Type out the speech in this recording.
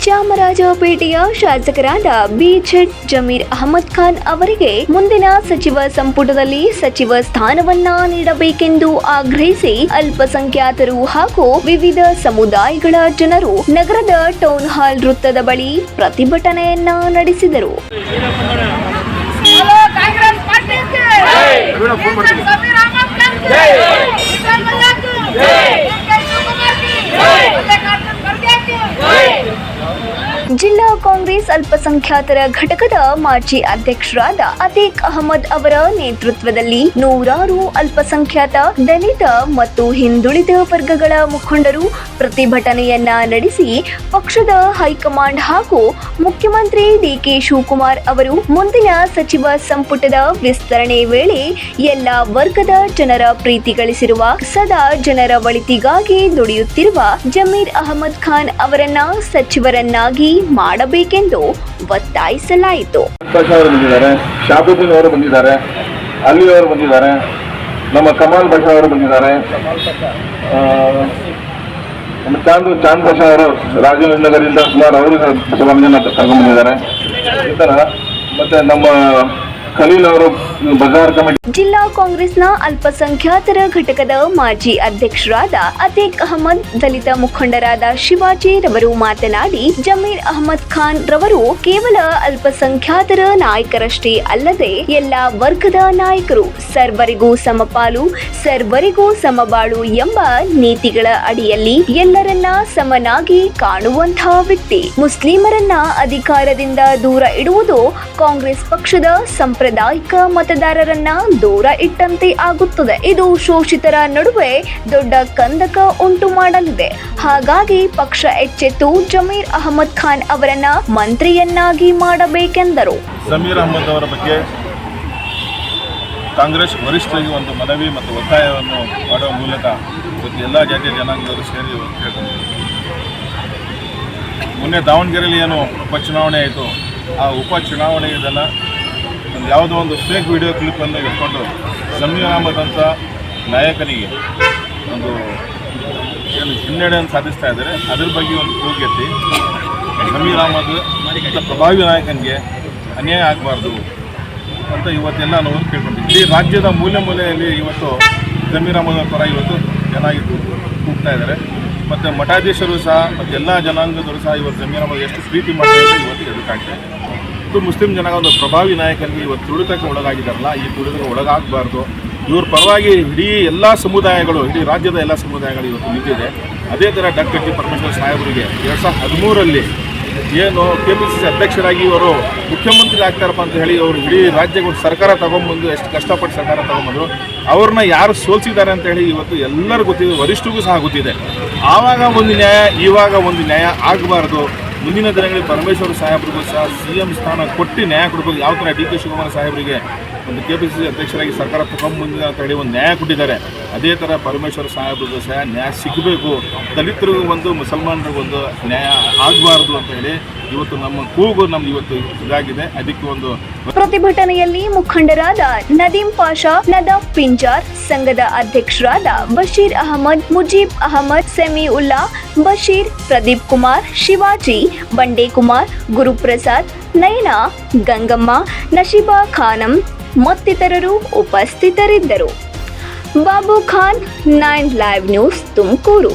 ಚಾಮರಾಜಪೇಟೆಯ ಶಾಸಕರಾದ ಬಿಜೆಡ್ ಜಮೀರ್ ಅಹಮದ್ ಖಾನ್ ಅವರಿಗೆ ಮುಂದಿನ ಸಚಿವ ಸಂಪುಟದಲ್ಲಿ ಸಚಿವ ಸ್ಥಾನವನ್ನ ನೀಡಬೇಕೆಂದು ಆಗ್ರಹಿಸಿ ಅಲ್ಪಸಂಖ್ಯಾತರು ಹಾಗೂ ವಿವಿಧ ಸಮುದಾಯಗಳ ಜನರು ನಗರದ ಟೌನ್ ಹಾಲ್ ವೃತ್ತದ ಬಳಿ ಪ್ರತಿಭಟನೆಯನ್ನ ನಡೆಸಿದರು. ಜಿಲ್ಲಾ ಕಾಂಗ್ರೆಸ್ ಅಲ್ಪಸಂಖ್ಯಾತರ ಘಟಕದ ಮಾಜಿ ಅಧ್ಯಕ್ಷರಾದ ಅತೀಕ್ ಅಹಮದ್ ಅವರ ನೇತೃತ್ವದಲ್ಲಿ ನೂರಾರು ಅಲ್ಪಸಂಖ್ಯಾತ, ದಲಿತ ಮತ್ತು ಹಿಂದುಳಿದ ವರ್ಗಗಳ ಮುಖಂಡರು ಪ್ರತಿಭಟನೆಯನ್ನ ನಡೆಸಿ ಪಕ್ಷದ ಹೈಕಮಾಂಡ್ ಹಾಗೂ ಮುಖ್ಯಮಂತ್ರಿ ಡಿಕೆ ಶಿವಕುಮಾರ್ ಅವರು ಮುಂದಿನ ಸಚಿವ ಸಂಪುಟದ ವಿಸ್ತರಣೆ ವೇಳೆ ಎಲ್ಲ ವರ್ಗದ ಜನರ ಪ್ರೀತಿ ಗಳಿಸಿರುವ, ಸದಾ ಜನರ ಒಳಿತಿಗಾಗಿ ದುಡಿಯುತ್ತಿರುವ ಜಮೀರ್ ಅಹಮದ್ ಖಾನ್ ಅವರನ್ನ ಸಚಿವರನ್ನಾಗಿ ಮಾಡಬೇಕೆಂದು ಒತ್ತಾಯಿಸಲಾಯಿತು. ಶಾಬುದ್ದೀನ್ ಅವರು ಬಂದಿದ್ದಾರೆ, ಅಲಿ ಅವರು ಬಂದಿದ್ದಾರೆ, ನಮ್ಮ ಕಮಾಲ್ ಬಷಾ ಅವರು ಬಂದಿದ್ದಾರೆ, ಚಾಂದ್ ಬಷಾ ಅವರು ರಾಜನಗರದಿಂದ ಸುಮಾರು ಅವರು ಸಭಾಂಗಣ ಕರ್ಕೊಂಡು ಬಂದಿದ್ದಾರೆ. ಈ ತರ ಮತ್ತೆ ನಮ್ಮ ಖಲೀಲ್ ಅವರು ಬಜಾರ್ ಕಮಿಟಿ. ಜಿಲ್ಲಾ ಕಾಂಗ್ರೆಸ್ನ ಅಲ್ಪಸಂಖ್ಯಾತರ ಘಟಕದ ಮಾಜಿ ಅಧ್ಯಕ್ಷರಾದ ಅತೀಕ್ ಅಹಮದ್, ದಲಿತ ಮುಖಂಡರಾದ ಶಿವಾಜಿ ರವರು ಮಾತನಾಡಿ, ಜಮೀರ್ ಅಹಮದ್ ಖಾನ್ ರವರು ಕೇವಲ ಅಲ್ಪಸಂಖ್ಯಾತರ ನಾಯಕರಷ್ಟೇ ಅಲ್ಲದೆ ಎಲ್ಲಾ ವರ್ಗದ ನಾಯಕರು, ಸರ್ವರಿಗೂ ಸಮಪಾಲು, ಸರ್ವರಿಗೂ ಸಮಬಾಳು ಎಂಬ ನೀತಿಗಳ ಅಡಿಯಲ್ಲಿ ಎಲ್ಲರನ್ನ ಸಮನಾಗಿ ಕಾಣುವಂತಹ ವ್ಯಕ್ತಿ. ಮುಸ್ಲಿಮರನ್ನ ಅಧಿಕಾರದಿಂದ ದೂರ ಇಡುವುದು ಕಾಂಗ್ರೆಸ್ ಪಕ್ಷದ ಸಾಂಪ್ರದಾಯಿಕ ಮತದಾರರನ್ನ ದೂರ ಇಟ್ಟಂತೆ ಆಗುತ್ತದೆ. ಇದು ಶೋಷಿತರ ನಡುವೆ ದೊಡ್ಡ ಕಂದಕ ಉಂಟು ಮಾಡಲಿದೆ. ಹಾಗಾಗಿ ಪಕ್ಷ ಎಚ್ಚೆತ್ತು ಜಮೀರ್ ಅಹಮದ್ ಖಾನ್ ಅವರನ್ನ ಮಂತ್ರಿಯನ್ನಾಗಿ ಮಾಡಬೇಕೆಂದರು. ಜಮೀರ್ ಅಹಮದ್ ಅವರ ಬಗ್ಗೆ ಕಾಂಗ್ರೆಸ್ ವರಿಷ್ಠರಿಗೆ ಒಂದು ಮನವಿ ಮತ್ತು ಒತ್ತಾಯವನ್ನು ಮಾಡುವ ಮೂಲಕ ಎಲ್ಲ ಜಾತಿಯ ಜನಾಂಗದವರು ಸೇರಿ ಕೇಳ್ಕೊಂಡಿದ್ದಾರೆ. ಮೊನ್ನೆ ದಾವಣಗೆರೆಯಲ್ಲಿ ಏನು ಉಪಚುನಾವಣೆ ಆಯಿತು, ಆ ಉಪಚುನಾವಣೆಯದನ್ನು ಯಾವುದೋ ಒಂದು ಫೇಕ್ ವಿಡಿಯೋ ಕ್ಲಿಪ್ಪನ್ನು ಇಟ್ಕೊಂಡು ಜಮೀರ್ ಅಹಮದ್ ಅಂತ ನಾಯಕನಿಗೆ ಒಂದು ಏನು ಹಿನ್ನಡೆಯನ್ನು ಸಾಧಿಸ್ತಾ ಇದ್ದಾರೆ. ಅದ್ರ ಬಗ್ಗೆ ಒಂದು ಕೂಗೆತ್ತಿ ಜಮೀರ್ ಅಹಮದ್ ಅಂತ ಪ್ರಭಾವಿ ನಾಯಕನಿಗೆ ಅನ್ಯಾಯ ಆಗಬಾರ್ದು ಅಂತ ಇವತ್ತೆಲ್ಲ ನಾವು ಕೇಳ್ಕೊಂಡಿದ್ದೀವಿ. ಇಡೀ ರಾಜ್ಯದ ಮೂಲೆಯಲ್ಲಿ ಇವತ್ತು ಜಮೀರ್ ಅಹಮದ್ ಪರ ಇವತ್ತು ಜನ ಕೂಗ್ತಾ ಇದ್ದಾರೆ. ಮತ್ತು ಮಠಾಧೀಶರು ಸಹ ಮತ್ತು ಎಲ್ಲ ಜನಾಂಗದವರು ಸಹ ಇವತ್ತು ಜಮೀರ್ ಅಹಮದ್ ಎಷ್ಟು ಪ್ರೀತಿ ಮಾಡ್ತಾರೆ ಇವತ್ತು ಎದುರಾಗ್ತದೆ. ಇದು ಮುಸ್ಲಿಂ ಜನಾಂಗ ಒಂದು ಪ್ರಭಾವಿ ನಾಯಕನಿಗೆ ಇವತ್ತು ತುಳಿತಕ್ಕೆ ಒಳಗಾಗಿದ್ದಾರಲ್ಲ, ಈ ತುಳಿತಕ್ಕೆ ಒಳಗಾಗಬಾರ್ದು. ಇವ್ರ ಪರವಾಗಿ ಇಡೀ ಎಲ್ಲ ಸಮುದಾಯಗಳು, ಇಡೀ ರಾಜ್ಯದ ಎಲ್ಲ ಸಮುದಾಯಗಳು ಇವತ್ತು ನಿಂತಿದೆ. ಅದೇ ಥರ ಡಾಕ್ಟರ್ ಜಿ ಪರಮೇಶ್ವರ್ ಸಾಹೇಬರಿಗೆ 2013ರಲ್ಲಿ ಏನು KPCC ಅಧ್ಯಕ್ಷರಾಗಿ ಇವರು ಮುಖ್ಯಮಂತ್ರಿ ಆಗ್ತಾರಪ್ಪ ಅಂತ ಹೇಳಿ ಅವರು ಇಡೀ ರಾಜ್ಯಕ್ಕೆ ಸರ್ಕಾರ ತಗೊಂಡ್ಬಂದು ಎಷ್ಟು ಕಷ್ಟಪಟ್ಟು ಸರ್ಕಾರ ತಗೊಂಡ್ಬಂದರು. ಅವ್ರನ್ನ ಯಾರು ಸೋಲಿಸಿದ್ದಾರೆ ಅಂತ ಹೇಳಿ ಇವತ್ತು ಎಲ್ಲರೂ ಗೊತ್ತಿದೆ, ವರಿಷ್ಠರಿಗೂ ಸಹ ಗೊತ್ತಿದೆ. ಆವಾಗ ಒಂದು ನ್ಯಾಯ, ಇವಾಗ ಒಂದು ನ್ಯಾಯ ಆಗಬಾರ್ದು. ಮುಂದಿನ ದಿನಗಳಲ್ಲಿ ಪರಮೇಶ್ವರ ಸಾಹೇಬ್ರಿಗೂ ಸಹ CM ಸ್ಥಾನ ಕೊಟ್ಟು ನ್ಯಾಯ ಕೊಡಬೇಕು. ಯಾವ ಥರ DK ಶಿವಕುಮಾರ್ ಸಾಹೇಬರಿಗೆ ಒಂದು KPCC ಅಧ್ಯಕ್ಷರಾಗಿ ಸರ್ಕಾರ ತಗೊಂಡ್ಬಂದಿದೆ ಅಂತ ಹೇಳಿ ಒಂದು ನ್ಯಾಯ ಕೊಟ್ಟಿದ್ದಾರೆ, ಅದೇ ಥರ ಪರಮೇಶ್ವರ ಸಾಹೇಬ್ರಿಗೂ ಸಹ ನ್ಯಾಯ ಸಿಗಬೇಕು. ದಲಿತರಿಗೂ ಒಂದು, ಮುಸಲ್ಮಾನರಿಗೂ ಒಂದು ನ್ಯಾಯ ಆಗಬಾರ್ದು ಅಂತ ಹೇಳಿ ಇವತ್ತು ನಮ್ಮ ಕೂಗು ನಮ್ದು ಇವತ್ತು ಇದಾಗಿದೆ. ಅದಕ್ಕೆ ಒಂದು ಪ್ರತಿಭಟನೆಯಲ್ಲಿ ಮುಖಂಡರಾದ ನದೀಂ ಪಾಷಾ, ನದಾಫ್ ಪಿಂಜಾರ್, ಸಂಘದ ಅಧ್ಯಕ್ಷರಾದ ಬಶೀರ್ ಅಹಮದ್, ಮುಜೀಬ್ ಅಹಮದ್, ಸೆಮಿಉಲ್ಲಾ, ಬಶೀರ್, ಪ್ರದೀಪ್ ಕುಮಾರ್, ಶಿವಾಜಿ, ಬಂಡೆ ಕುಮಾರ್, ಗುರುಪ್ರಸಾದ್, ನಯನಾ, ಗಂಗಮ್ಮ, ನಶೀಬಾ ಖಾನಂ ಮತ್ತಿತರರು ಉಪಸ್ಥಿತರಿದ್ದರು. Babu Khan, 9 live news, Tumakuru.